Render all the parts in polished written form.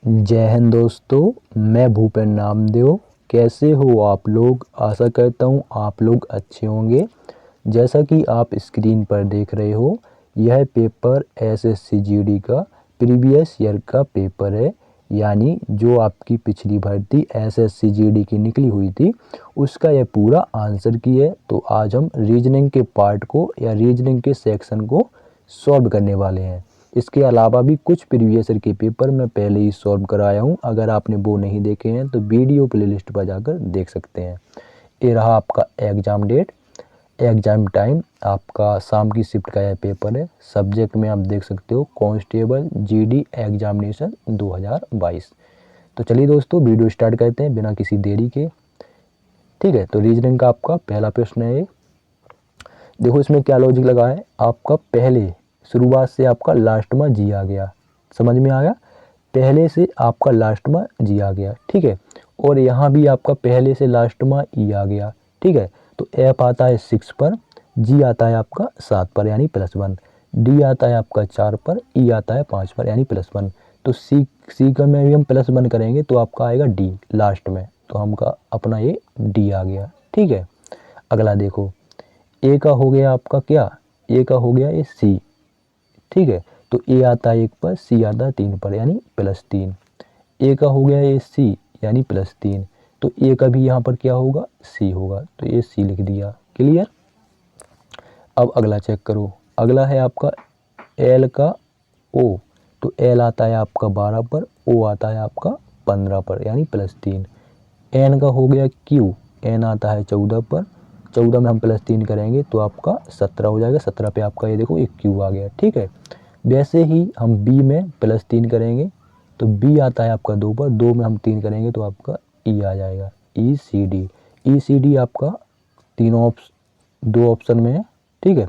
जय हिंद दोस्तों, मैं भूपेन नामदेव। कैसे हो आप लोग? आशा करता हूँ आप लोग अच्छे होंगे। जैसा कि आप स्क्रीन पर देख रहे हो, यह पेपर एसएससी जीडी का प्रीवियस ईयर का पेपर है। यानी जो आपकी पिछली भर्ती एसएससी जीडी की निकली हुई थी, उसका यह पूरा आंसर की है। तो आज हम रीजनिंग के पार्ट को या रीजनिंग के सेक्शन को सॉल्व करने वाले हैं। इसके अलावा भी कुछ प्रीवियस ईयर के पेपर मैं पहले ही सॉल्व कराया हूँ। अगर आपने वो नहीं देखे हैं तो वीडियो प्लेलिस्ट पर जाकर देख सकते हैं। ये रहा आपका एग्ज़ाम डेट, एग्ज़ाम टाइम। आपका शाम की शिफ्ट का यह पेपर है। सब्जेक्ट में आप देख सकते हो कांस्टेबल जीडी एग्जामिनेशन 2022। तो चलिए दोस्तों, वीडियो स्टार्ट करते हैं बिना किसी देरी के। ठीक है, तो रीजनिंग का आपका पहला प्रश्न है। देखो इसमें क्या लॉजिक लगा है। आपका पहले शुरुआत से आपका लास्ट में जी आ गया, समझ में आया। पहले से आपका लास्ट में जी आ गया, ठीक है। और यहाँ भी आपका पहले से लास्ट में ई आ गया, ठीक है। तो एफ आता है 6 पर, जी आता है आपका 7 पर यानी +1, डी आता है आपका 4 पर, ई आता है 5 पर यानी +1। तो सी का में भी हम +1 करेंगे तो आपका आएगा डी लास्ट में। तो हमका अपना ये डी आ गया, ठीक है। अगला देखो, ए का हो गया आपका क्या, ए का हो गया ये सी, ठीक है। तो ए आता है 1 पर, सी आता है 3 पर यानी +3। ए का हो गया ये सी यानी +3। तो ए का भी यहाँ पर क्या होगा, सी होगा। तो ये सी लिख दिया, क्लियर। अब अगला चेक करो। अगला है आपका एल का ओ। तो एल आता है आपका 12 पर, ओ आता है आपका 15 पर यानी +3। एन का हो गया क्यू, एन आता है 14 पर, 14 में हम +3 करेंगे तो आपका 17 हो जाएगा। 17 पे आपका ये देखो एक क्यू आ गया, ठीक है। वैसे ही हम बी में +3 करेंगे तो बी आता है आपका 2 पर, 2 में हम 3 करेंगे तो आपका ई आ जाएगा, ई सी डी। ई सी डी आपका तीनों दो ऑप्शन में है, ठीक है।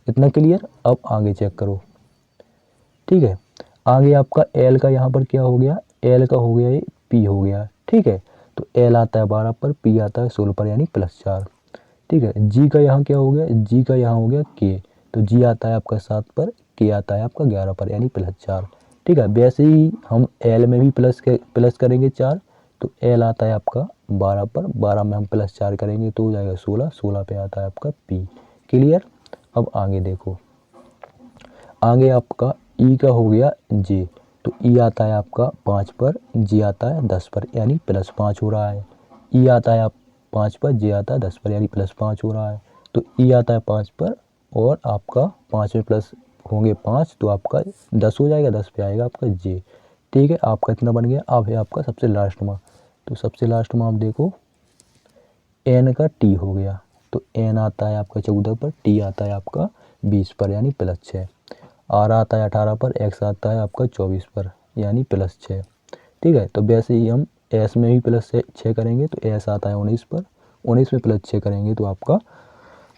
इतना क्लियर। अब आगे चेक करो, ठीक है। आगे आपका एल का यहाँ पर क्या हो गया, एल का हो गया ये पी हो गया, ठीक है। तो एल आता है 12 पर, पी आता है 16 पर यानी +4, ठीक है। जी का यहाँ क्या हो गया, जी का यहाँ हो गया के। तो जी आता है आपका 7 पर, के आता है आपका 11 पर यानी +4, ठीक है। वैसे ही हम एल में भी प्लस करेंगे 4। तो एल आता है आपका 12 पर, 12 में हम +4 करेंगे तो हो जाएगा 16, 16 पे आता है आपका पी, क्लियर। अब आगे देखो, आगे आपका ई का हो गया जे। तो ई आता है आपका 5 पर, जी आता है 10 पर यानी +5 हो रहा है। ई आता है आप 5 पर, जे आता है 10 पर यानी +5 हो रहा है। तो ई आता है 5 पर और आपका 5 में प्लस होंगे 5 तो आपका 10 हो जाएगा, 10 पे आएगा आपका जे, ठीक है। आपका इतना बन गया। अब है आपका सबसे लास्ट में। तो सबसे लास्ट में आप देखो एन का टी हो गया। तो एन आता है आपका 14 पर, टी आता है आपका 20 पर यानी +6, आर आता है 18 पर, एक्स आता है आपका 24 पर यानी +6, ठीक है। तो वैसे ही हम एस में भी +6 करेंगे तो एस आता है 19 पर, 19 में +6 करेंगे तो आपका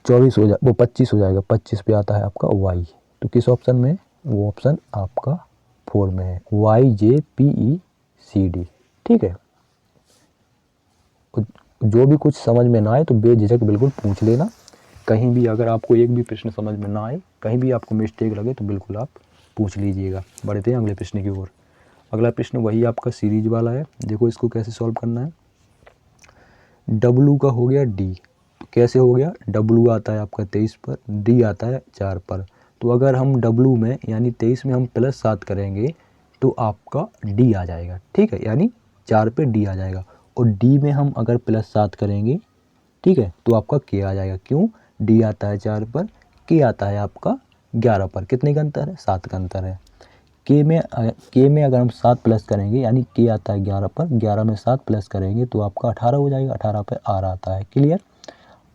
24 हो जाए, वो 25 हो जाएगा। 25 पे आता है आपका वाई। तो किस ऑप्शन में, वो ऑप्शन आपका 4 में है, YJPECD, ठीक है। जो भी कुछ समझ में ना आए तो बेझिझक बिल्कुल पूछ लेना। कहीं भी अगर आपको एक भी प्रश्न समझ में ना आए, कहीं भी आपको मिस्टेक लगे तो बिल्कुल आप पूछ लीजिएगा। बढ़ते हैं अगले प्रश्न की ओर। अगला प्रश्न वही आपका सीरीज वाला है। देखो इसको कैसे सॉल्व करना है। डब्लू का हो गया डी। कैसे हो गया, डब्लू आता है आपका 23 पर, डी आता है 4 पर। तो अगर हम डब्लू में यानी 23 में हम +7 करेंगे तो आपका डी आ जाएगा, ठीक है। यानी 4 पे डी आ जाएगा। और डी में हम अगर +7 करेंगे, ठीक है, तो आपका के आ जाएगा। क्यों, डी आता है 4 पर, के आता है आपका 11 पर। कितने का अंतर है, 7 का अंतर है। के में अगर हम 7 प्लस करेंगे यानी के आता है 11 पर, 11 में 7 प्लस करेंगे तो आपका 18 हो जाएगा। 18 पे आर आता है, क्लियर।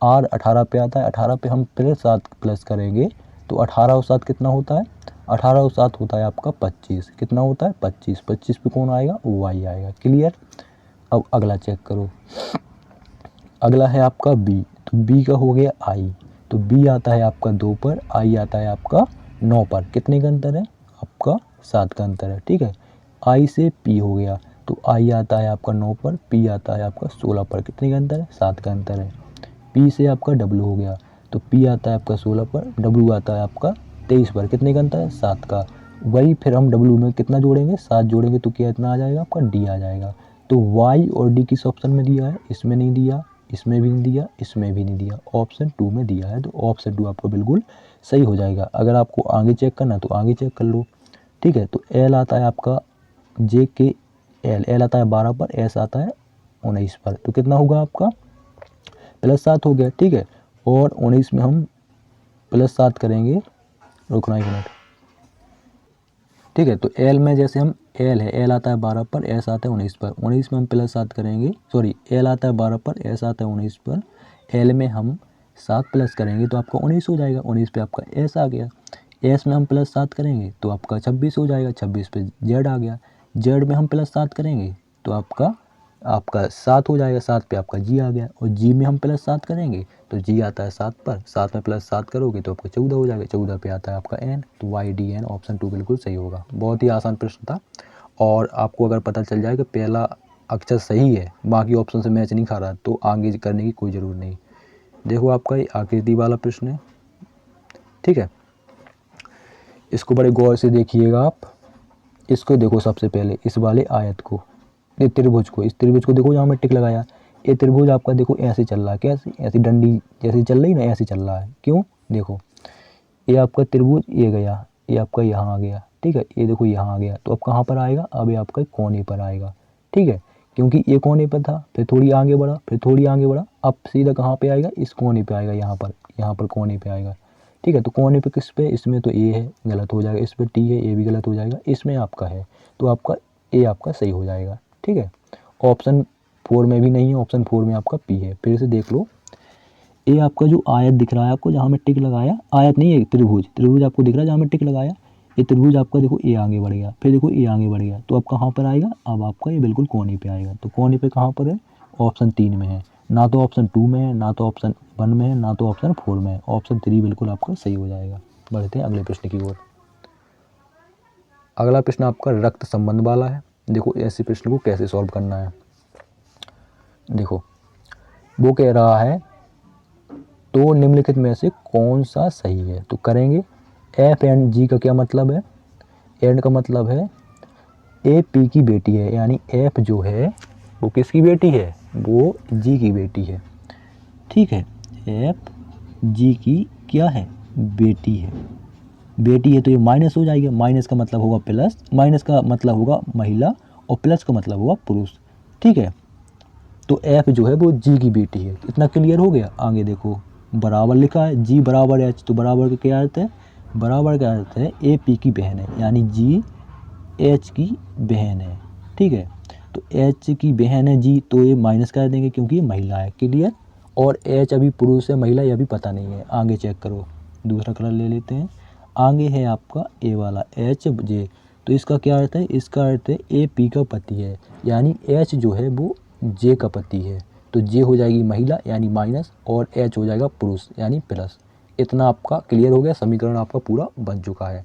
आर 18 पे आता है, 18 पे हम फिर 7 प्लस करेंगे तो 18 और 7 कितना होता है, 18 और 7 होता है आपका 25। कितना होता है, 25। 25 पे कौन आएगा, वाई आएगा, क्लियर। अब अगला चेक करो। अगला है आपका बी। तो बी का हो गया आई। तो बी आता है आपका 2 पर, आई आता है आपका 9 पर। कितने का अंतर है, आपका 7 का अंतर है, ठीक है। आई से पी हो गया। तो आई आता है आपका 9 पर, पी आता है आपका 16 पर। कितने का अंतर है, 7 का अंतर है। पी से आपका डब्लू हो गया। तो पी आता है आपका 16 पर, डब्लू आता है आपका 23 पर। कितने का अंतर है, 7 का। वही फिर हम W में कितना जोड़ेंगे, 7 जोड़ेंगे तो क्या इतना आ जाएगा आपका D आ जाएगा। तो Y और D किस ऑप्शन में दिया है, इसमें नहीं दिया, इसमें भी नहीं दिया, इसमें भी नहीं दिया, ऑप्शन 2 में दिया है। तो ऑप्शन 2 आपका बिल्कुल सही हो जाएगा। अगर आपको आगे चेक करना तो आगे चेक कर लो, ठीक है। तो L आता है आपका JKL आता है 12 पर, S आता है 19 पर, तो कितना होगा आपका +7 हो गया, ठीक है। और 19 में हम +7 करेंगे, रुकना 1 मिनट, ठीक है। तो L में जैसे हम L आता है 12 पर, S आता है 19 पर, 19 में हम +7 करेंगे, सॉरी L आता है 12 पर, S आता है 19 पर, L में हम 7 प्लस करेंगे तो आपका 19 हो जाएगा, 19 पे आपका S आ गया, S में हम +7 करेंगे तो आपका 26 हो जाएगा, 26 पे Z आ गया, Z में हम +7 करेंगे तो आपका 7 हो जाएगा, 7 पे आपका G आ गया, और G में हम +7 करेंगे तो G आता है 7 पर, 7 में +7 करोगे तो आपका 14 हो जाएगा, 14 पे आता है आपका N, तो YDN ऑप्शन 2 बिल्कुल सही होगा। बहुत ही आसान प्रश्न था, और आपको अगर पता चल जाए कि पहला अक्षर सही है, बाकी ऑप्शन से मैच नहीं खा रहा, तो आगे करने की कोई ज़रूरत नहीं। देखो आपका ये आकृति वाला प्रश्न है, ठीक है। इसको बड़े गौर से देखिएगा आप, इसको देखो सबसे पहले इस वाले आयत को, ये त्रिभुज को, इस त्रिभुज को देखो जहाँ मैं टिक लगाया, ये त्रिभुज आपका देखो ऐसे चल रहा है, कैसे, ऐसी डंडी जैसी चल रही ना, ऐसे चल रहा है, क्यों, देखो ये आपका त्रिभुज ये गया, ये आपका यहाँ आ गया, ठीक है, ये देखो यहाँ आ गया, तो अब कहाँ पर आएगा, अब ये आपका कोने पर आएगा, ठीक है, क्योंकि ये कोने पर था, फिर थोड़ी आगे बढ़ा, फिर थोड़ी आगे बढ़ा, अब सीधा कहाँ पे आएगा, इस कोने पे आएगा, यहाँ पर कोने पे आएगा, ठीक है। तो कोने पे किस पे, इसमें तो ए है, गलत हो जाएगा, इस पर टी है, ये भी गलत हो जाएगा, इसमें आपका है, तो आपका ए आपका सही हो जाएगा, ठीक है। ऑप्शन 4 में भी नहीं है, ऑप्शन 4 में आपका पी है। फिर से देख लो, ये आपका जो आयत दिख रहा है आपको, जहाँ मैं टिक लगाया, आयत नहीं है त्रिभुज, त्रिभुज आपको दिख रहा है जहाँ मैं टिक लगाया, ये त्रिभुज आपका देखो ये आगे बढ़ गया, फिर देखो ये आगे बढ़ गया, तो अब कहाँ पर आएगा, अब आपका ये बिल्कुल कोने पे आएगा। तो कोने पे कहाँ पर है, ऑप्शन 3 में है, ना तो ऑप्शन 2 में है, ना तो ऑप्शन 1 में है, ना तो ऑप्शन 4 में है, ऑप्शन 3 बिल्कुल आपका सही हो जाएगा। बढ़ते हैं अगले प्रश्न की ओर। अगला प्रश्न आपका रक्त संबंध वाला है। देखो ऐसे प्रश्न को कैसे सॉल्व करना है, देखो वो कह रहा है तो निम्नलिखित में से कौन सा सही है, तो करेंगे। एफ एंड जी का क्या मतलब है, एंड का मतलब है ए पी की बेटी है, यानी एफ जो है वो किसकी बेटी है, वो जी की बेटी है, ठीक है। एफ जी की क्या है, बेटी है, बेटी है, तो ये माइनस हो जाएगा, माइनस का मतलब होगा प्लस, माइनस का मतलब होगा महिला, और प्लस का मतलब होगा पुरुष, ठीक है। तो एफ जो है वो जी की बेटी है, इतना क्लियर हो गया। आगे देखो बराबर लिखा है, जी बराबर एच, तो बराबर का क्या अर्थ है, बराबर का अर्थ है ए पी की बहन है, यानी जी एच की बहन है, ठीक है। तो एच की बहन है जी, तो ये माइनस कर देंगे क्योंकि ये महिला है, क्लियर। और एच अभी पुरुष है महिला ये अभी पता नहीं है, आगे चेक करो, दूसरा कलर ले लेते हैं। आगे है आपका ए वाला एच जे, तो इसका क्या अर्थ है, इसका अर्थ है ए पी का पति है, यानी एच जो है वो जे का पति है, तो जे हो जाएगी महिला यानी माइनस, और एच हो जाएगा पुरुष यानी प्लस। इतना आपका क्लियर हो गया, समीकरण आपका पूरा बन चुका है।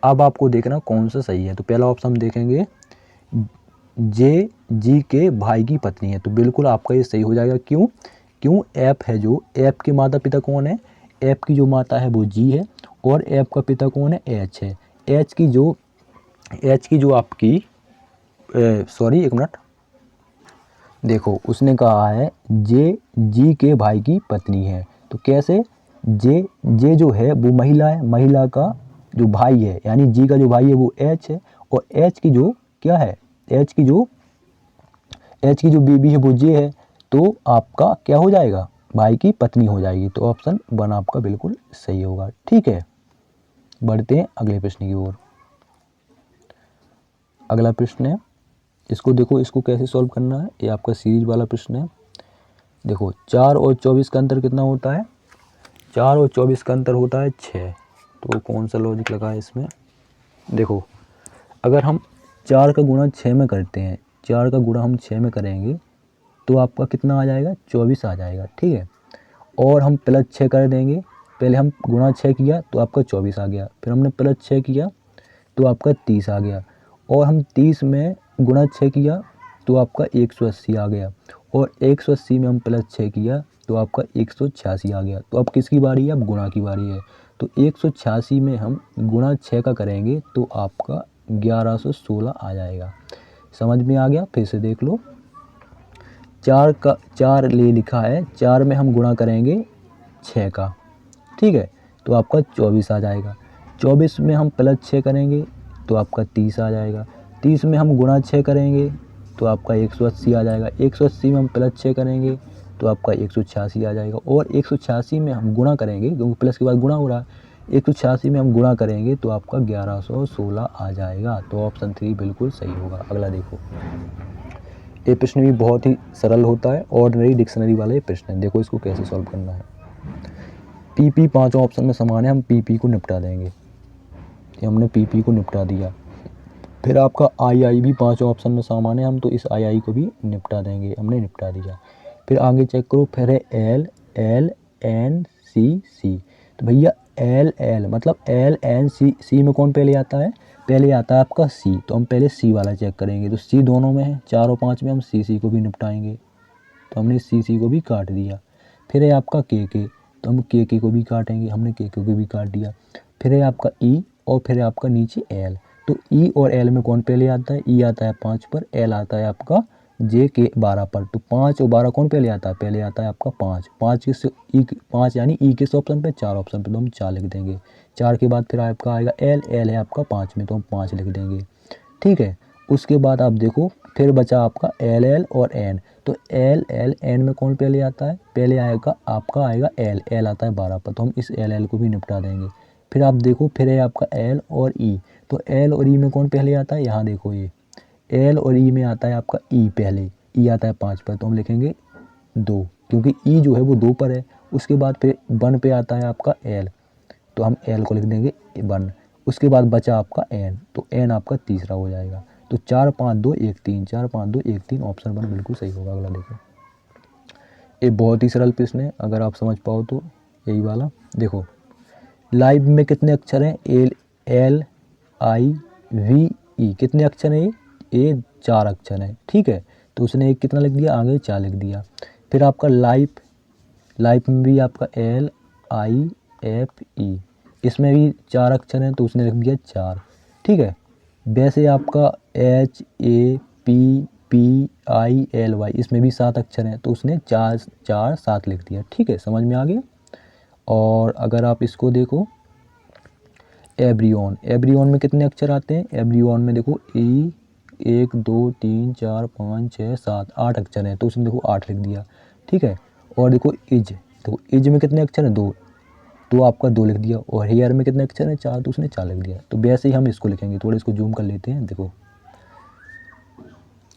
अब आपको देखना कौन सा सही है, तो पहला ऑप्शन हम देखेंगे, जे जी के भाई की पत्नी है, तो बिल्कुल आपका ये सही हो जाएगा। क्यों एफ है, जो एफ के माता पिता कौन है, एफ की जो माता है वो जी है, और एफ का पिता कौन है, एच है। एच की जो आपकी सॉरी 1 मिनट, देखो उसने कहा है जे जी के भाई की पत्नी है, तो कैसे, जे जो है वो महिला है, महिला का जो भाई है यानी जी का जो भाई है वो एच है, और एच की जो क्या है, एच की जो बेबी है वो जे है, तो आपका क्या हो जाएगा, भाई की पत्नी हो जाएगी, तो ऑप्शन 1 आपका बिल्कुल सही होगा, ठीक है। बढ़ते हैं अगले प्रश्न की ओर। अगला प्रश्न है, इसको देखो, इसको कैसे सॉल्व करना है, ये आपका सीरीज वाला प्रश्न है। देखो 4 और 24 का अंतर कितना होता है, 4 और 24 का अंतर होता है 6, तो कौन सा लॉजिक लगा है इसमें, देखो अगर हम 4 का गुणा 6 में करते हैं, 4 का गुणा हम 6 में करेंगे तो आपका कितना आ जाएगा, 24 आ जाएगा, ठीक है। और हम +6 कर देंगे, पहले हम गुणा 6 किया तो आपका 24 आ गया, फिर हमने +6 किया तो आपका 30 आ गया, और हम 30 में गुणा 6 किया तो आपका 180 आ गया, और 180 में हम +6 किया तो आपका 186 आ गया। तो अब किसकी बारी है, अब गुणा की बारी है, तो 186 में हम गुणा 6 का करेंगे तो आपका 1116 आ जाएगा। समझ में आ गया? फिर से देख लो, 4 का 4 ले लिखा है, 4 में हम गुणा करेंगे 6 का, ठीक है, तो आपका 24 आ जाएगा। 24 में हम प्लस 6 करेंगे तो आपका 30 आ जाएगा। 30 में हम गुणा 6 करेंगे तो आपका 180 आ जाएगा। 180 में हम प्लस 6 करेंगे तो आपका 186 आ जाएगा। और 186 में हम गुणा करेंगे, क्योंकि प्लस के बाद गुणा हो रहा है, 186 में हम गुणा करेंगे तो आपका 1116 आ जाएगा। तो ऑप्शन 3 बिल्कुल सही होगा। अगला देखो, ये प्रश्न भी बहुत ही सरल होता है, ऑर्डिनरी डिक्शनरी वाला ये प्रश्न है। देखो इसको कैसे सॉल्व करना है। पीपी पांचों ऑप्शन में समान है, हम पीपी को निपटा देंगे। ये हमने पीपी को निपटा दिया। फिर आपका आई भी पांचों ऑप्शन में समान है, हम तो इस आई को भी निपटा देंगे, हमने निपटा दिया। फिर आगे चेक करो, फिर है एल एल एन सी सी। तो भैया एल एल मतलब एल एन सी, सी में कौन पहले आता है? पहले आता है आपका सी, तो हम पहले सी वाला चेक करेंगे। तो सी दोनों में है, 4 और 5 में हम सी को भी निपटाएंगे, तो हमने सी को भी काट दिया। फिर है आपका के, तो हम के को भी काटेंगे, हमने के को भी काट दिया। फिर है आपका ई और फिर है आपका नीचे एल। तो ई और एल में कौन पहले आता है? ई आता है 5 पर, एल आता है आपका जे के 12 पर। तो 5 और 12 कौन पहले आता है? पहले आता है आपका 5। 5 किस ई, 5 यानी ई किस ऑप्शन पे? 4 ऑप्शन पे, तो हम 4 लिख देंगे। 4 के बाद फिर आपका आएगा एल, एल है आपका 5 में, तो हम 5 लिख देंगे, ठीक है। उसके बाद आप देखो, फिर बचा आपका एल एल और एन। तो एल एल एन में कौन पहले आता है? पहले आएगा आपका आएगा एल, एल आता है 12 पर, तो हम इस एल को भी निपटा देंगे। फिर आप देखो, फिर है आपका एल और ई। तो एल और ई में कौन पहले आता है? यहाँ देखो, ये एल और ई में आता है आपका ई पहले, ई आता है 5 पर, तो हम लिखेंगे 2, क्योंकि ई जो है वो 2 पर है। उसके बाद फिर 1 पे आता है आपका एल, तो हम एल को लिख देंगे 1। उसके बाद बचा आपका एन, तो एन आपका तीसरा हो जाएगा। तो 4 5 2 1 3, 4 5 2 1 3, ऑप्शन 1 बिल्कुल सही होगा। अगला देखो, ये बहुत ही सरल प्रश्न है, अगर आप समझ पाओ तो यही वाला। देखो, लाइव में कितने अक्षर हैं? L L I V E, कितने अक्षर हैं? ये 4 अक्षर हैं, ठीक है। तो उसने एक कितना लिख दिया, आगे 4 लिख दिया। फिर आपका लाइफ, लाइफ में भी आपका एल आई एफ ई, इसमें भी 4 अक्षर हैं, तो उसने लिख दिया 4, ठीक है। वैसे आपका H A P P I L Y, इसमें भी 7 अक्षर हैं, तो उसने 4 4 7 लिख दिया, ठीक है। समझ में आ गया? और अगर आप इसको देखो, एवरीवन, एवरीवन में कितने अक्षर आते हैं? एवरीवन में देखो ई 1 2 3 4 5 6 7 8 अक्षर हैं, तो उसने देखो 8 लिख दिया, ठीक है। और देखो इज, तो इज में कितने अक्षर हैं? 2, तो आपका 2 लिख दिया। और हेयर में कितने अक्षर हैं? 4, तो उसने 4 लिख दिया। तो वैसे ही हम इसको लिखेंगे, थोड़ा इसको जूम कर लेते हैं। देखो,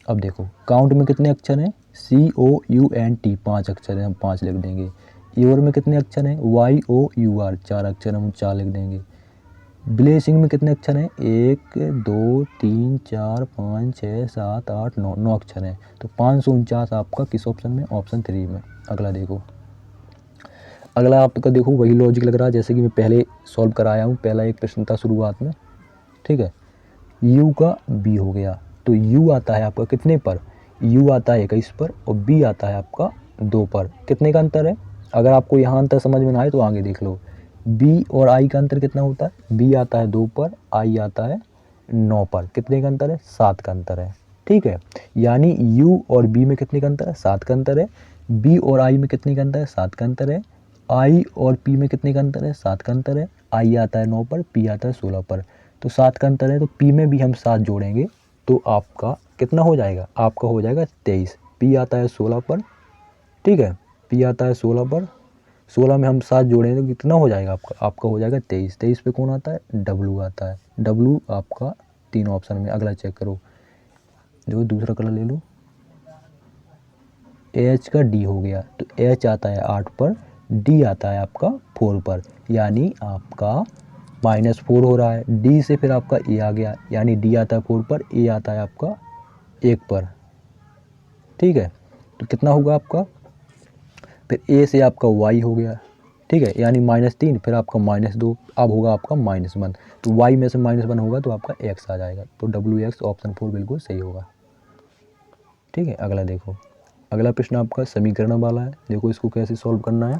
अब देखो काउंट में कितने अक्षर हैं? COUNT 5 अक्षर हैं, हम 5 लिख देंगे। ईवर में कितने अक्षर हैं? YOUR 4 अक्षर, हम 4 लिख देंगे। ब्लेसिंग में कितने अक्षर हैं? 1 2 3 4 5 6 7 8 9, 9 अक्षर हैं। तो 549 आपका किस ऑप्शन में? ऑप्शन 3 में। अगला देखो, अगला आपका देखो वही लॉजिक लग रहा है जैसे कि मैं पहले सॉल्व कराया हूँ। पहला एक प्रश्न था शुरुआत में, ठीक है। U का B हो गया, तो U आता है आपका कितने पर? U आता है 21 पर और B आता है आपका 2 पर। कितने का अंतर है? अगर आपको यहाँ अंतर समझ में ना आए तो आगे देख लो। B और I का अंतर कितना होता है? B आता है 2 पर, I आता है 9 पर। कितने का अंतर है? 7 का अंतर है, ठीक है। यानी U और B में कितने का अंतर है? 7 का अंतर है। B और I में कितने का अंतर है? 7 का अंतर है। I और P में कितने का अंतर है? 7 का अंतर है। I आता है 9 पर, P आता है 16 पर, तो 7 का अंतर है। तो P में भी हम 7 जोड़ेंगे तो आपका कितना हो जाएगा? आपका हो जाएगा 23। P आता है 16 पर, ठीक है। P आता है 16 पर, 16 में हम 7 जोड़ेंगे तो कितना हो जाएगा आपका? आपका हो जाएगा 23। 23 पे कौन आता है? W आता है। W आपका 3 ऑप्शन में। अगला चेक करो, देखो दूसरा कलर ले लो। H का D हो गया, तो H आता है 8 पर, D आता है आपका 4 पर, यानी आपका -4 हो रहा है। D से फिर आपका A आ गया, यानी D आता है 4 पर, A आता है आपका 1 पर, ठीक है। तो कितना होगा आपका? फिर A से आपका Y हो गया, ठीक है, यानी -3, फिर आपका -2, अब होगा आपका -1। तो Y में से -1 होगा तो आपका X आ जाएगा। तो WX ऑप्शन 4 बिल्कुल सही होगा, ठीक है। अगला देखो, अगला प्रश्न आपका समीकरण वाला है। देखो इसको कैसे सॉल्व करना है।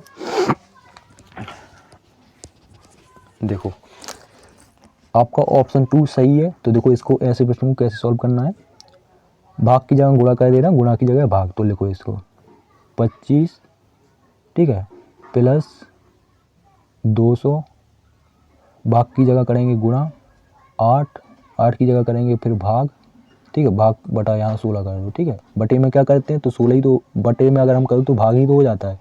देखो आपका ऑप्शन 2 सही है। तो देखो इसको ऐसे प्रश्न को कैसे सॉल्व करना है, भाग की जगह गुणा कर देना, गुणा की जगह भाग। तो लिखो इसको 25, ठीक है, प्लस 200, भाग की जगह करेंगे गुणा, 8 की जगह करेंगे फिर भाग, ठीक है, भाग बटा यहाँ 16 कर दो, ठीक है। बटे में क्या करते हैं तो 16 ही, तो बटे में अगर हम करें तो भाग ही तो हो जाता है,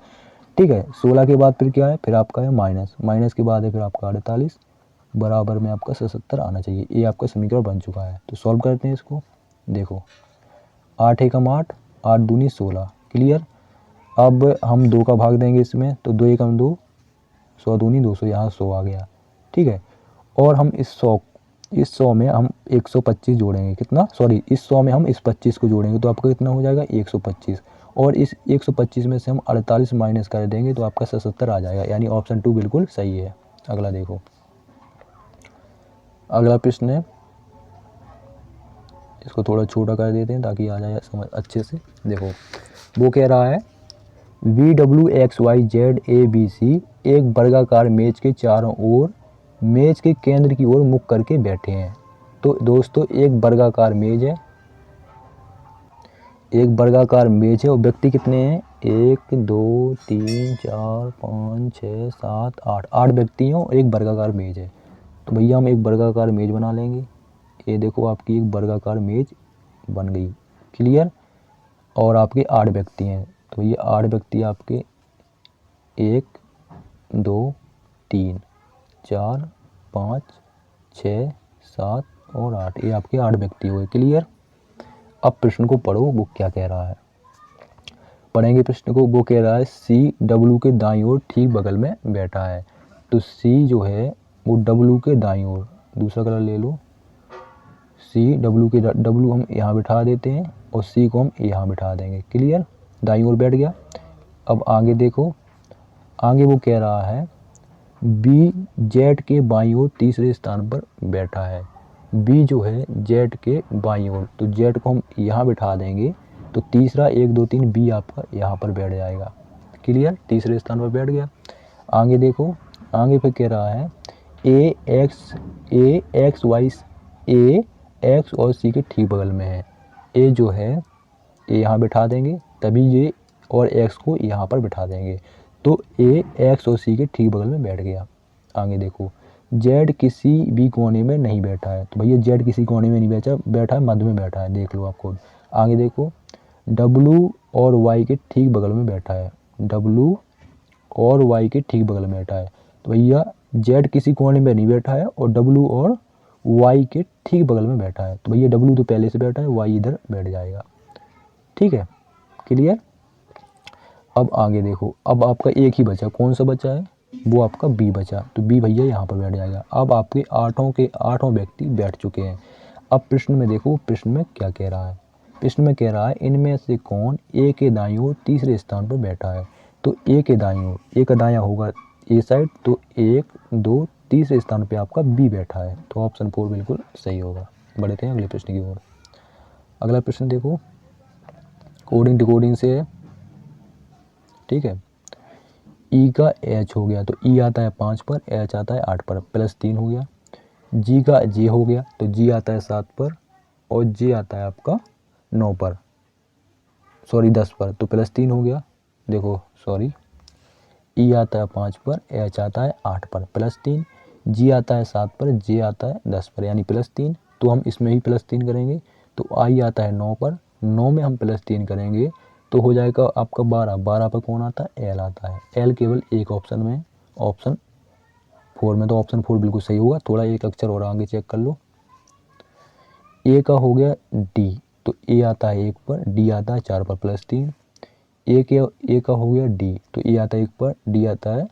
ठीक है। 16 के बाद फिर क्या है, फिर आपका है माइनस, माइनस के बाद है फिर आपका 48, बराबर में आपका 77 आना चाहिए। ये आपका समीकरण बन चुका है। तो सॉल्व करते हैं इसको। देखो 8 एकम 8, 8 दूनी 16, क्लियर। अब हम 2 का भाग देंगे इसमें, तो 2 एकम 2, 100 दूनी 200, यहाँ 100 आ गया, ठीक है। और हम इस 100 में हम 125 जोड़ेंगे, कितना, सॉरी इस 100 में हम इस 25 को जोड़ेंगे, तो आपका कितना हो जाएगा 125। और इस 125 में से हम 48 माइनस कर देंगे तो आपका 77 आ जाएगा, यानी ऑप्शन 2 बिल्कुल सही है। अगला देखो, अगला प्रश्न है, इसको थोड़ा छोटा कर देते हैं ताकि आ जाए समझ अच्छे से। देखो वो कह रहा है VWXYZABC एक वर्गाकार मेज के चारों ओर मेज के केंद्र की ओर मुख करके बैठे हैं। तो दोस्तों एक वर्गाकार मेज है, एक वर्गाकार मेज है और व्यक्ति कितने हैं, 1 2 3 4 5 6 7 8, 8 व्यक्ति हैं और एक वर्गाकार मेज है। तो भैया हम एक वर्गाकार मेज बना लेंगे। ये देखो आपकी एक वर्गाकार मेज बन गई, क्लियर। और आपके 8 व्यक्ति हैं, तो ये 8 व्यक्ति आपके 1 2 3 4 5 6 7 और 8, ये आपके 8 व्यक्ति हुए, क्लियर। अब प्रश्न को पढ़ो, वो क्या कह रहा है, पढ़ेंगे प्रश्न को। वो कह रहा है CW के दाईं ओर ठीक बगल में बैठा है। तो C जो है वो W के दाईं ओर, दूसरा कलर ले लो, W हम यहाँ बिठा देते हैं और C को हम यहाँ बिठा देंगे, क्लियर, दाईं ओर बैठ गया। अब आगे देखो, आगे वो कह रहा है B Z के बाईं ओर तीसरे स्थान पर बैठा है। B जो है Z के बाईं ओर, तो Z को हम यहाँ बिठा देंगे, तो तीसरा 1 2 3 B आपका यहाँ पर बैठ जाएगा, क्लियर, तीसरे स्थान पर बैठ गया। आगे देखो, आगे पे कह रहा है A X और C के ठीक बगल में है। A जो है ये यहाँ बिठा देंगे, तभी ये और X को यहाँ पर बिठा देंगे, तो A X और C के ठीक बगल में बैठ गया। आगे देखो Z किसी भी कोने में नहीं बैठा है, तो भैया Z किसी कोने में नहीं बैठा है, मध्य में बैठा है, देख लो आपको। आगे देखो W और Y के ठीक बगल में बैठा है, W और Y के ठीक बगल में बैठा है, तो भैया Z किसी कोने में नहीं बैठा है और W और Y के ठीक बगल में बैठा है, तो भैया W तो पहले से बैठा है, Y इधर बैठ जाएगा, ठीक है, क्लियर। अब आगे देखो, अब आपका एक ही बचा, कौन सा बचा है, वो आपका B बचा, तो B भैया यहाँ पर बैठ जाएगा। अब आपके 8 व्यक्ति बैठ चुके हैं। अब प्रश्न में देखो, प्रश्न में क्या कह रहा है, प्रश्न में कह रहा है इनमें से कौन A के दाईं ओर तीसरे स्थान पर बैठा है। तो A के दाईं ओर, A का दायां होगा ए साइड, तो 1 2 तीसरे स्थान पे आपका B बैठा है, तो ऑप्शन 4 बिल्कुल सही होगा। बढ़ते हैं अगले प्रश्न की ओर। अगला प्रश्न देखो, कोडिंग डिकोडिंग से है, ठीक है। E का H हो गया, तो E आता है 5 पर, H आता है 8 पर, प्लस 3 हो गया। G का J हो गया, तो G आता है 7 पर और J आता है आपका 9 पर, सॉरी 10 पर, तो प्लस 3 हो गया। देखो सॉरी, E आता है 5 पर, H आता है 8 पर, प्लस 3, G आता है 7 पर, J आता है 10 पर, यानी प्लस 3, तो हम इसमें ही प्लस 3 करेंगे, तो I आता है 9 पर, 9 में हम प्लस 3 करेंगे तो हो जाएगा आपका 12, 12 पर कौन आता है, L आता है, L केवल एक ऑप्शन में, ऑप्शन 4 में, तो ऑप्शन 4 बिल्कुल सही होगा। थोड़ा एक अक्षर और आगे चेक कर लो, A का हो गया D, तो A आता है 1 पर, D आता है 4 पर, प्लस 3, A का हो गया D, तो A आता है 1 पर, D आता है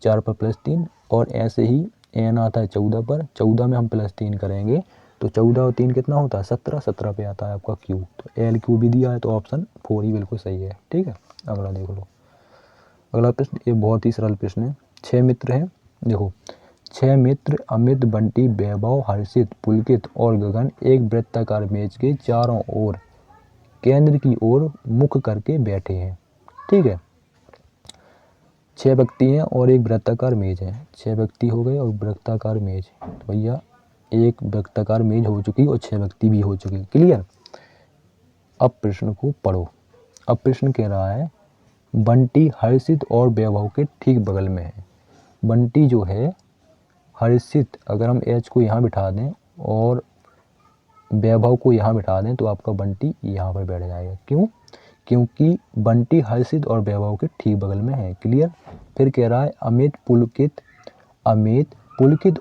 4 पर, प्लस 3, और ऐसे ही N आता है 14 पर, 14 में हम प्लस 3 करेंगे तो 14 और 3 कितना होता है 17, 17 पे आता है आपका Q, तो LQ भी दिया है, तो ऑप्शन 4 ही बिल्कुल सही है, ठीक है। अगला देख लो, अगला प्रश्न ये बहुत ही सरल प्रश्न है। 6 मित्र हैं, देखो 6 मित्र अमित, बंटी, वैभव, हर्षित, पुलकित और गगन एक वृत्ताकार मेज के चारों ओर केंद्र की ओर मुख करके बैठे हैं, ठीक है। 6 व्यक्ति हैं और एक वृत्ताकार मेज है। 6 व्यक्ति हो गए और वृत्ताकार मेज, तो भैया एक वृत्ताकार मेज हो चुकी और 6 व्यक्ति भी हो चुके। क्लियर। अब प्रश्न को पढ़ो। अब प्रश्न कह रहा है बंटी हर्षित और वैभव के ठीक बगल में है। बंटी जो है हर्षित, अगर हम एच को यहाँ बिठा दें और वैभव को यहाँ बिठा दें तो आपका बंटी यहाँ पर बैठ जाएगा। क्यों? क्योंकि बंटी हर्षित और वैभव के ठीक बगल में है। क्लियर। फिर कह रहा है अमित पुलकित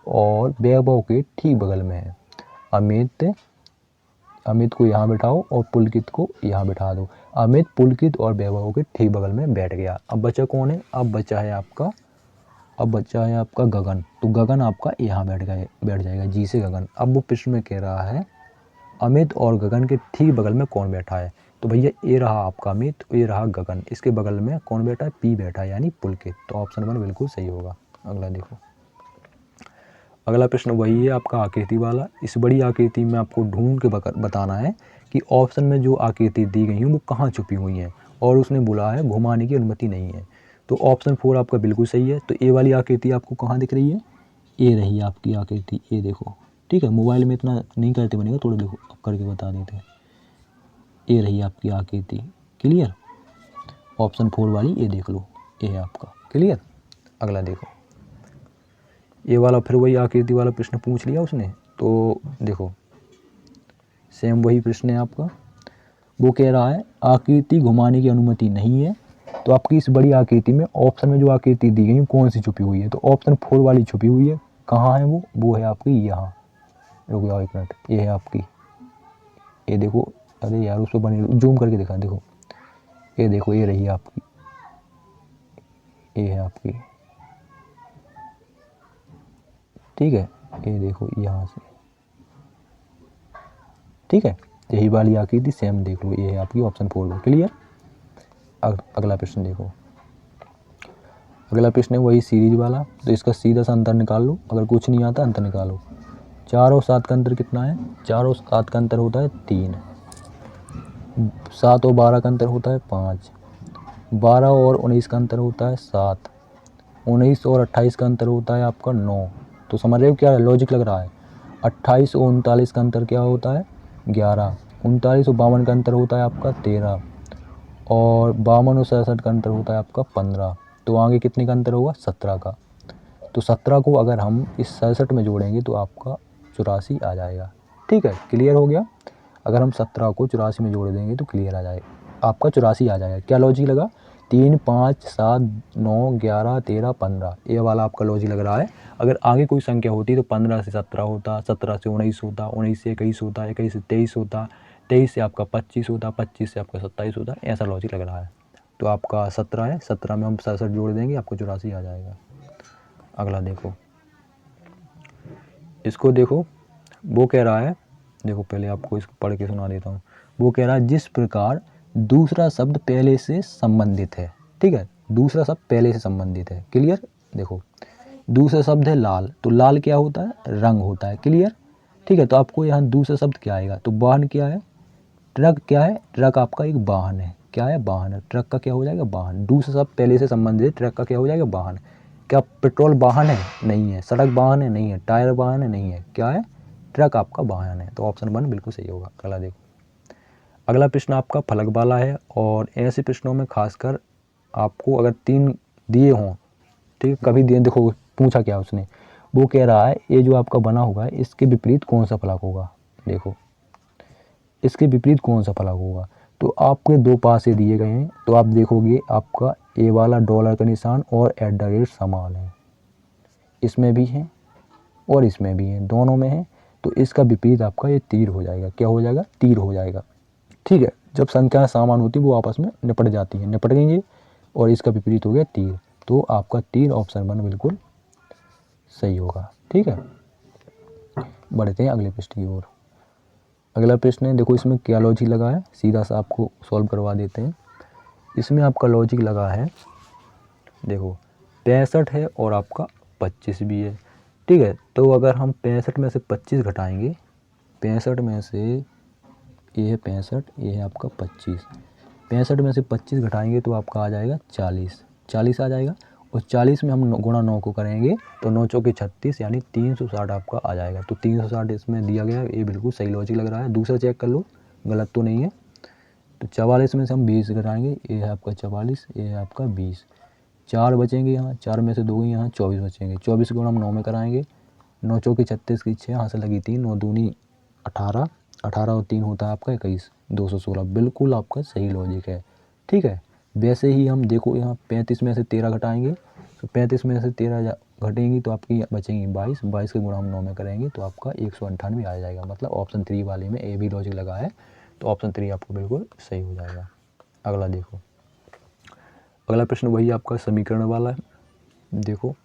और वैभव के ठीक बगल में है। अमित को यहाँ बिठाओ और पुलकित को यहाँ बिठा दो। अमित पुलकित और वैभव के ठीक बगल में बैठ गया। अब बचा कौन है? अब बचा है आपका गगन। तो गगन आपका यहाँ बैठ जाएगा, जी से गगन। अब वो प्रश्न में कह रहा है अमित और गगन के ठीक बगल में कौन बैठा है? तो भैया ये रहा आपका अमित, ये रहा गगन, इसके बगल में कौन बैठा है? पी बैठा है, यानी पुलकित। तो ऑप्शन 1 बिल्कुल सही होगा। अगला देखो। अगला प्रश्न वही है आपका आकृति वाला। इस बड़ी आकृति में आपको ढूंढ के बताना है कि ऑप्शन में जो आकृति दी गई है वो कहाँ छुपी हुई हैं, और उसने बोला है घुमाने की अनुमति नहीं है। तो ऑप्शन 4 आपका बिल्कुल सही है। तो ए वाली आकृति आपको कहाँ दिख रही है? ये रही आपकी आकृति, ये देखो। ठीक है, मोबाइल में इतना नहीं करते बनेगा, थोड़ा देखो अब करके बता देते हैं। ये रही आपकी आकृति। क्लियर। ऑप्शन 4 वाली ये देख लो, ये है आपका। क्लियर। अगला देखो। ये वाला फिर वही आकृति वाला प्रश्न पूछ लिया उसने। तो देखो सेम वही प्रश्न है आपका। वो कह रहा है आकृति घुमाने की अनुमति नहीं है। तो आपकी इस बड़ी आकृति में ऑप्शन में जो आकृति दी गई कौन सी छुपी हुई है? तो ऑप्शन 4 वाली छुपी हुई है। कहाँ है वो है आपकी यहाँ। रुक जाओ 1 मिनट, ये है आपकी, ये देखो। अरे यार उस पर बनी, जूम करके दिखा, देखो ये देखो, ये रही आपकी, ये है आपकी। ठीक है, ये देखो यहाँ से। ठीक है, यही वाली आकृति सेम देख लो, ये है आपकी ऑप्शन 4 में। क्लियर। अगला प्रश्न देखो। अगला प्रश्न है वही सीरीज वाला। तो इसका सीधा सा अंतर निकाल लो, अगर कुछ नहीं आता अंतर निकालो। 4 और 7 का अंतर कितना है? 4 और 7 का अंतर होता है 3। 7 और 12 का अंतर होता है 5। 12 और 19 का अंतर होता है 7। 19 और 28 का अंतर होता है आपका 9। तो समझ रहे हो क्या लॉजिक लग रहा है? 28 और 39 का अंतर क्या होता है? 11। 39 और 52 का अंतर होता है आपका 13। और 52 और 67 का अंतर होता है आपका 15। तो आगे कितने का अंतर होगा? 17 का। तो 17 को अगर हम इस 67 में जोड़ेंगे तो आपका 84 आ जाएगा। ठीक है, क्लियर हो गया। अगर हम 17 को 84 में जोड़ देंगे तो क्लियर आ जाएगा, आपका 84 आ जाएगा। क्या लॉजिक लगा? 3, 5, 7, 9, 11, 13, 15, ये वाला आपका लॉजिक लग रहा है। अगर आगे कोई संख्या होती तो 15 से 17 होता, 17 से 19 होता, 19 से 21 होता, 21 से 23 होता, 23 से आपका 25 होता, 25 से आपका 27 होता, ऐसा लॉजिक लग रहा है। तो आपका 17 है, 17 में हम 67 जोड़ देंगे, आपको 84 आ जाएगा। अगला देखो, इसको देखो। वो कह रहा है, देखो पहले आपको इसको पढ़ के सुना देता हूँ। वो कह रहा है जिस प्रकार दूसरा शब्द पहले से संबंधित है। ठीक है, दूसरा शब्द पहले से संबंधित है। क्लियर। देखो दूसरा शब्द है लाल, तो लाल क्या होता है? रंग होता है। क्लियर। ठीक है, तो आपको यहाँ दूसरा शब्द क्या आएगा? तो वाहन क्या है? ट्रक क्या है? ट्रक आपका एक वाहन है। क्या है? वाहन है। ट्रक का क्या हो जाएगा? वाहन। दूसरा शब्द पहले से संबंधित है, ट्रक का क्या हो जाएगा? वाहन। क्या पेट्रोल वाहन है? नहीं है। सड़क वाहन है? नहीं है। टायर वाहन है? नहीं है। क्या है? ट्रक आपका वाहन है। तो ऑप्शन 1 बिल्कुल सही होगा। अगला देखो। अगला प्रश्न आपका फलक वाला है, और ऐसे प्रश्नों में खासकर आपको अगर 3 दिए हों, ठीक, कभी दिए, देखो पूछा क्या उसने। वो कह रहा है ये जो आपका बना हुआ है इसके विपरीत कौन सा फलक होगा? देखो इसके विपरीत कौन सा फलक होगा? तो आपके 2 पासे दिए गए हैं, तो आप देखोगे आपका ए वाला डॉलर का निशान और @ समान है, इसमें भी है और इसमें भी है, दोनों में है। तो इसका विपरीत आपका ये तीर हो जाएगा। क्या हो जाएगा? तीर हो जाएगा। ठीक है, जब संख्याएं समान होती वो आपस में निपट जाती हैं, निपट गई ये, और इसका विपरीत हो गया तीर। तो आपका तीर ऑप्शन 1 बिल्कुल सही होगा। ठीक है, बढ़ते हैं अगले प्रश्न की ओर। अगला प्रश्न है, देखो इसमें क्या लॉजिक लगा है, सीधा सा आपको सॉल्व करवा देते हैं। इसमें आपका लॉजिक लगा है, देखो 65 है और आपका 25 भी है। ठीक है, तो अगर हम 65 में से 25 घटाएंगे, 65 में से ये है 65, ये है आपका 25, 65 में से 25 घटाएंगे तो आपका आ जाएगा 40 आ जाएगा। उस 40 में हम गुणा 9 को करेंगे तो 9 चौके 36 यानी 360 आपका आ जाएगा। तो 360 इसमें दिया गया है, ये बिल्कुल सही लॉजिक लग रहा है। दूसरा चेक कर लो, गलत तो नहीं है। तो 44 में से हम 20 घटाएंगे, ये है आपका 44, ये है आपका 20, 4 बचेंगे यहाँ, 4 में से 2 यहाँ 24 बचेंगे। 24 गुणा हम 9 में कराएंगे, 9 चौके 36 की 6 यहाँ से लगी 3, 9 दूनी 18, 18 और 3 होता है आपका 21, 216। बिल्कुल आपका सही लॉजिक है, ठीक है। वैसे ही हम देखो यहाँ 35 में से 13 घटाएंगे, तो 35 में से 13 घटेंगी तो आपकी बचेंगी 22, 22 के गुणा हम 9 में करेंगे तो आपका 198 आ जाएगा। मतलब ऑप्शन 3 वाले में ए भी लॉजिक लगा है, तो ऑप्शन 3 आपको बिल्कुल सही हो जाएगा। अगला देखो, अगला प्रश्न वही आपका समीकरण वाला है। देखो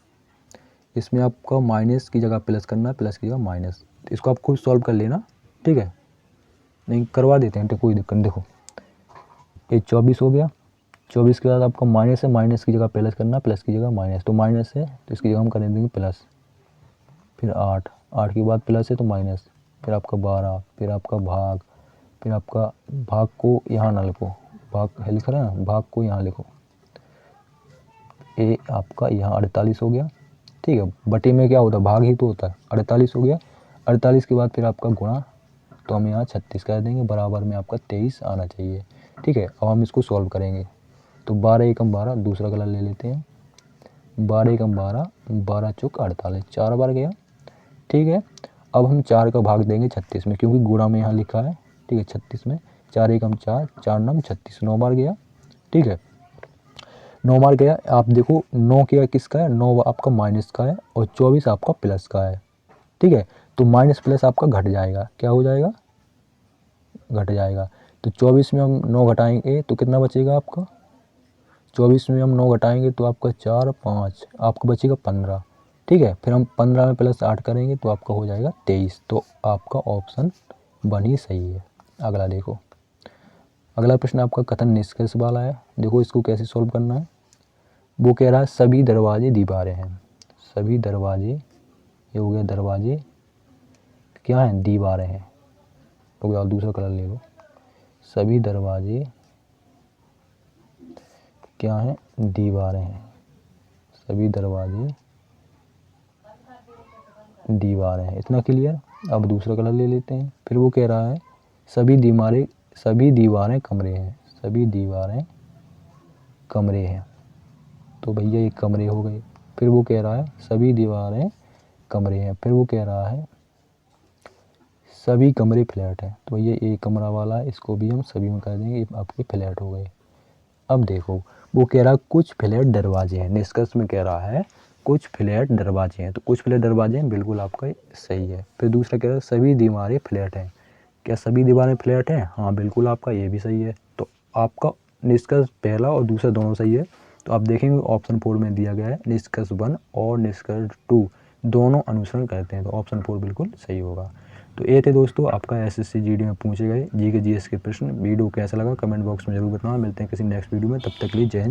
इसमें आपका माइनस की जगह प्लस करना है, प्लस की जगह माइनस। तो इसको आप खुद सॉल्व कर लेना, ठीक है, नहीं करवा देते हैं तो कोई दिक्कत। देखो ये 24 हो गया, 24 के बाद आपका माइनस है, माइनस की जगह प्लस करना, प्लस की जगह माइनस। तो माइनस है तो इसकी जगह हम कर देंगे प्लस, फिर 8, 8 के बाद प्लस है तो माइनस, फिर आपका 12, फिर आपका भाग, फिर आपका भाग को यहाँ ना लिखो, भाग लिख रहे हैं, भाग को यहाँ लिखो, ये आपका यहाँ 48 हो गया, ठीक है। बटे में क्या होता है, भाग ही तो होता है। 48 हो गया, 48 के बाद फिर आपका गुणा, तो हम यहाँ 36 कर देंगे, बराबर में आपका 23 आना चाहिए, ठीक है। अब हम इसको सॉल्व करेंगे, तो 12 एकम 12, दूसरा कलर ले लेते हैं, 12 एकम 12, 12 चौक 48, 4 बार गया, ठीक है। अब हम 4 का भाग देंगे 36 में, क्योंकि गुणा में यहाँ लिखा है, ठीक है। 36 में 4 एकम 4, 4 नम 36, 9 बार गया, ठीक है, 9 बार गया। आप देखो 9 क्या किसका है, 9 आपका माइनस का है और 24 आपका प्लस का है, ठीक है। तो माइनस प्लस आपका घट जाएगा, क्या हो जाएगा, घट जाएगा। तो 24 में हम 9 घटाएंगे तो कितना बचेगा आपका, 24 में हम 9 घटाएंगे तो आपका 4, 5, आपका बचेगा 15, ठीक है। फिर हम 15 में प्लस 8 करेंगे तो आपका हो जाएगा 23। तो आपका ऑप्शन 1 ही सही है। अगला देखो, अगला प्रश्न आपका कथन निष्कर्ष वाला है। देखो इसको कैसे सॉल्व करना है। वो कह रहा है सभी दरवाजे दीवारें हैं, सभी दरवाजे, ये हो गया दरवाजे क्या हैं, दीवारें हैं, हो गया। और दूसरा कलर ले लो, सभी दरवाजे क्या हैं, दीवारें हैं, सभी दरवाजे दीवारें हैं, इतना क्लियर। अब दूसरा कलर ले लेते हैं। फिर वो कह रहा है सभी दीवारें कमरे हैं, सभी दीवारें कमरे हैं, तो भैया ये कमरे हो गए। फिर वो कह रहा है सभी दीवारें कमरे हैं, फिर वो कह रहा है सभी कमरे फ्लैट हैं, तो भैया एक कमरा वाला है, इसको भी हम सभी में कर देंगे, ये आपके फ्लैट हो गए। अब देखो वो कह रहा है कुछ फ्लैट दरवाजे हैं, निष्कर्ष में कह रहा है कुछ फ्लैट दरवाजे हैं, तो कुछ फ्लैट दरवाजे हैं, बिल्कुल आपका सही है। फिर दूसरा कह रहा है सभी दीवारें फ्लैट हैं, क्या सभी दीवारें फ्लैट हैं, हाँ बिल्कुल आपका ये भी सही है। तो आपका निष्कर्ष पहला और दूसरा दोनों सही है। तो आप देखेंगे ऑप्शन 4 में दिया गया है निष्कर्ष 1 और निष्कर्ष 2 दोनों अनुसरण करते हैं, तो ऑप्शन 4 बिल्कुल सही होगा। तो ये थे दोस्तों आपका एसएससी जीडी में पूछे गए जीके जीएस के प्रश्न। वीडियो कैसा लगा कमेंट बॉक्स में जरूर बताना। मिलते हैं किसी नेक्स्ट वीडियो में, तब तक के लिए जय हिंद।